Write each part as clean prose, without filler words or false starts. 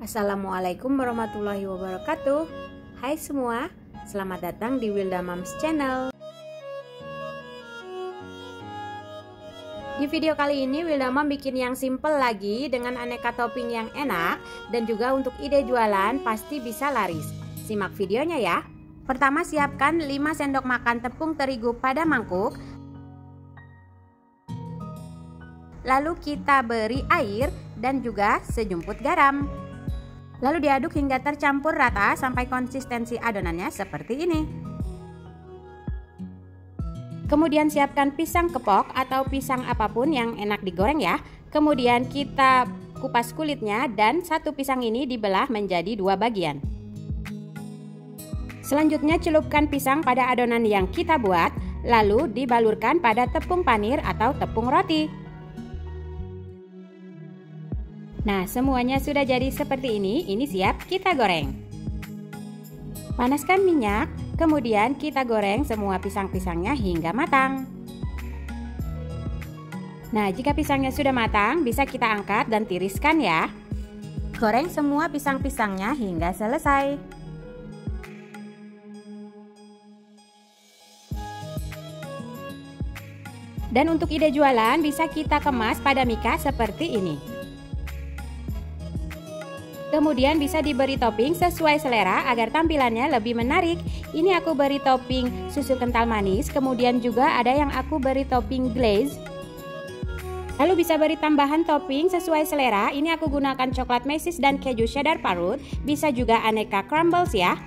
Assalamualaikum warahmatullahi wabarakatuh. Hai semua, selamat datang di Wilda Moms Channel. Di video kali ini Wilda Mom bikin yang simple lagi dengan aneka topping yang enak dan juga untuk ide jualan pasti bisa laris. Simak videonya ya. Pertama, siapkan 5 sendok makan tepung terigu pada mangkuk. Lalu kita beri air dan juga sejumput garam. Lalu diaduk hingga tercampur rata sampai konsistensi adonannya seperti ini. Kemudian siapkan pisang kepok atau pisang apapun yang enak digoreng ya. Kemudian kita kupas kulitnya dan satu pisang ini dibelah menjadi 2 bagian. Selanjutnya celupkan pisang pada adonan yang kita buat, lalu dibalurkan pada tepung panir atau tepung roti. Nah, semuanya sudah jadi seperti ini siap kita goreng. Panaskan minyak, kemudian kita goreng semua pisang-pisangnya hingga matang. Nah, jika pisangnya sudah matang, bisa kita angkat dan tiriskan ya. Goreng semua pisang-pisangnya hingga selesai. Dan untuk ide jualan, bisa kita kemas pada mika seperti ini. Kemudian bisa diberi topping sesuai selera agar tampilannya lebih menarik. Ini aku beri topping susu kental manis, kemudian juga ada yang aku beri topping glaze. Lalu bisa beri tambahan topping sesuai selera. Ini aku gunakan coklat mesis dan keju cheddar parut. Bisa juga aneka crumbles ya.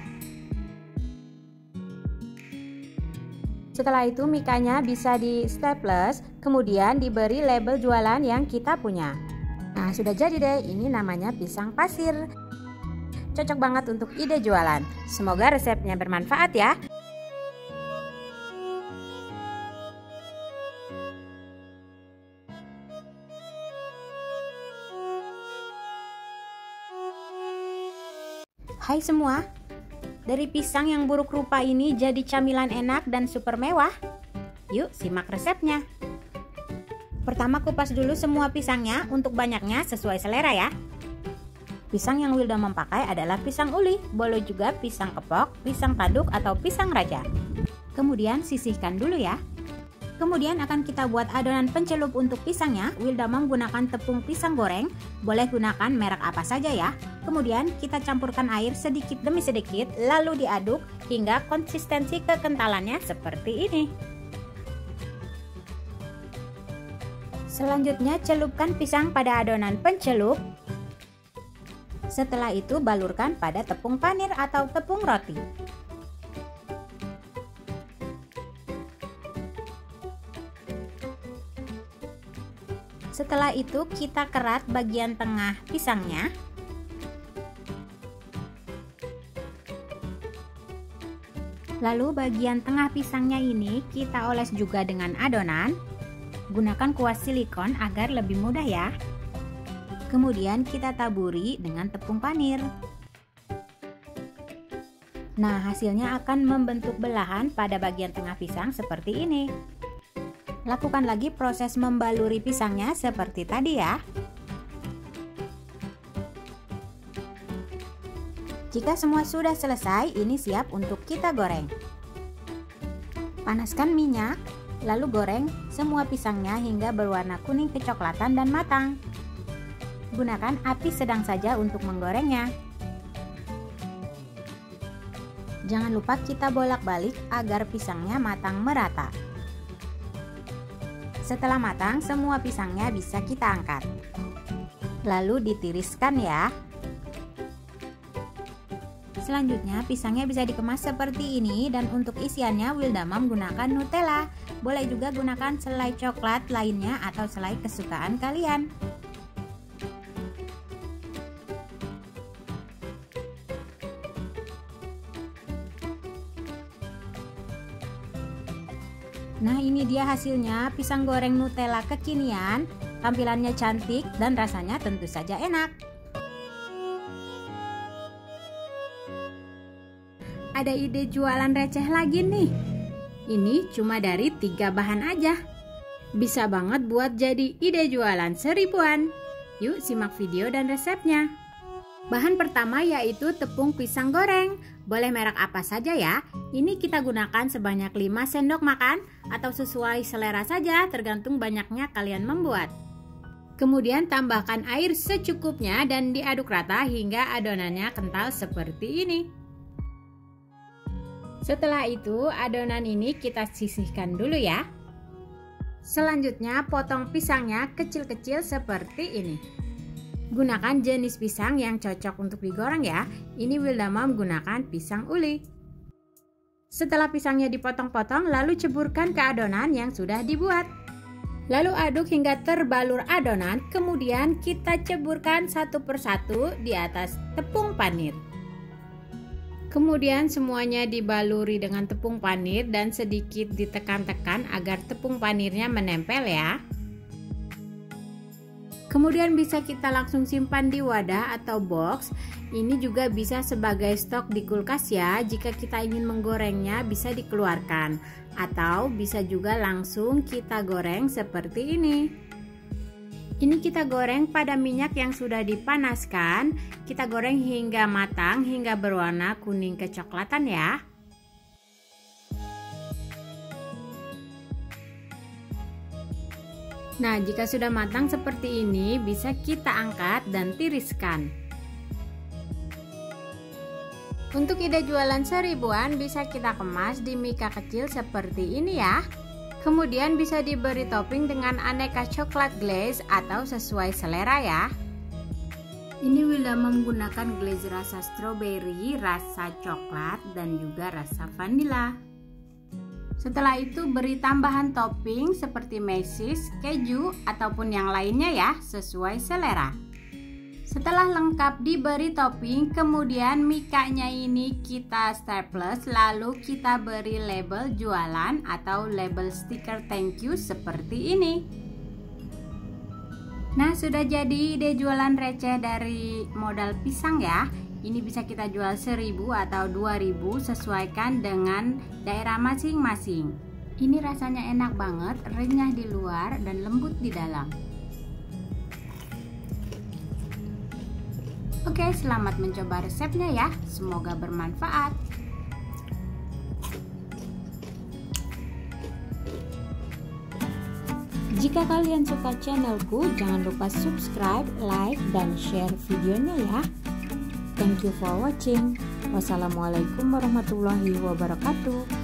Setelah itu mikanya bisa di staples, kemudian diberi label jualan yang kita punya. Nah, sudah jadi deh, ini namanya pisang pasir. Cocok banget untuk ide jualan. Semoga resepnya bermanfaat ya. Hai semua, dari pisang yang buruk rupa ini jadi camilan enak dan super mewah. Yuk simak resepnya. Pertama, kupas dulu semua pisangnya, untuk banyaknya sesuai selera ya. Pisang yang Wilda Mom pakai adalah pisang uli, boleh juga pisang kepok, pisang tanduk atau pisang raja. Kemudian sisihkan dulu ya. Kemudian akan kita buat adonan pencelup untuk pisangnya. Wilda Mom gunakan tepung pisang goreng, boleh gunakan merek apa saja ya. Kemudian kita campurkan air sedikit demi sedikit, lalu diaduk hingga konsistensi kekentalannya seperti ini. Selanjutnya celupkan pisang pada adonan pencelup. Setelah itu balurkan pada tepung panir atau tepung roti. Setelah itu kita kerat bagian tengah pisangnya. Lalu bagian tengah pisangnya ini kita oles juga dengan adonan. Gunakan kuas silikon agar lebih mudah ya. Kemudian kita taburi dengan tepung panir. Nah, hasilnya akan membentuk belahan pada bagian tengah pisang seperti ini. Lakukan lagi proses membaluri pisangnya seperti tadi ya. Jika semua sudah selesai, ini siap untuk kita goreng. Panaskan minyak, lalu goreng semua pisangnya hingga berwarna kuning kecoklatan dan matang. Gunakan api sedang saja untuk menggorengnya. Jangan lupa kita bolak-balik agar pisangnya matang merata. Setelah matang, semua pisangnya bisa kita angkat. Lalu ditiriskan ya. Selanjutnya pisangnya bisa dikemas seperti ini dan untuk isiannya Wilda Mom gunakan Nutella. Boleh juga gunakan selai coklat lainnya atau selai kesukaan kalian. Nah, ini dia hasilnya, pisang goreng Nutella kekinian. Tampilannya cantik dan rasanya tentu saja enak. Ada ide jualan receh lagi nih. Ini cuma dari 3 bahan aja. Bisa banget buat jadi ide jualan seribuan. Yuk simak video dan resepnya. Bahan pertama yaitu tepung pisang goreng. Boleh merek apa saja ya. Ini kita gunakan sebanyak 5 sendok makan atau sesuai selera saja, tergantung banyaknya kalian membuat. Kemudian tambahkan air secukupnya dan diaduk rata hingga adonannya kental seperti ini. Setelah itu adonan ini kita sisihkan dulu ya. Selanjutnya potong pisangnya kecil-kecil seperti ini. Gunakan jenis pisang yang cocok untuk digoreng ya. Ini Wilda Mom menggunakan pisang uli. Setelah pisangnya dipotong-potong, lalu ceburkan ke adonan yang sudah dibuat. Lalu aduk hingga terbalur adonan, kemudian kita ceburkan satu persatu di atas tepung panir. Kemudian semuanya dibaluri dengan tepung panir dan sedikit ditekan-tekan agar tepung panirnya menempel ya. Kemudian bisa kita langsung simpan di wadah atau box. Ini juga bisa sebagai stok di kulkas ya. Jika kita ingin menggorengnya bisa dikeluarkan. Atau bisa juga langsung kita goreng seperti ini. Ini kita goreng pada minyak yang sudah dipanaskan. Kita goreng hingga matang, hingga berwarna kuning kecoklatan ya. Nah, jika sudah matang seperti ini, bisa kita angkat dan tiriskan. Untuk ide jualan seribuan, bisa kita kemas di mika kecil seperti ini ya. Kemudian bisa diberi topping dengan aneka coklat glaze atau sesuai selera ya. Ini Wilda menggunakan glaze rasa strawberry, rasa coklat, dan juga rasa vanila. Setelah itu beri tambahan topping seperti mesis, keju, ataupun yang lainnya ya, sesuai selera. Setelah lengkap diberi topping, kemudian mikanya ini kita staples, lalu kita beri label jualan atau label stiker thank you seperti ini. Nah, sudah jadi ide jualan receh dari modal pisang ya. Ini bisa kita jual 1.000 atau 2.000 sesuaikan dengan daerah masing-masing. Ini rasanya enak banget, renyah di luar dan lembut di dalam. Oke, selamat mencoba resepnya ya. Semoga bermanfaat. Jika kalian suka channelku, jangan lupa subscribe, like, dan share videonya ya. Thank you for watching. Wassalamualaikum warahmatullahi wabarakatuh.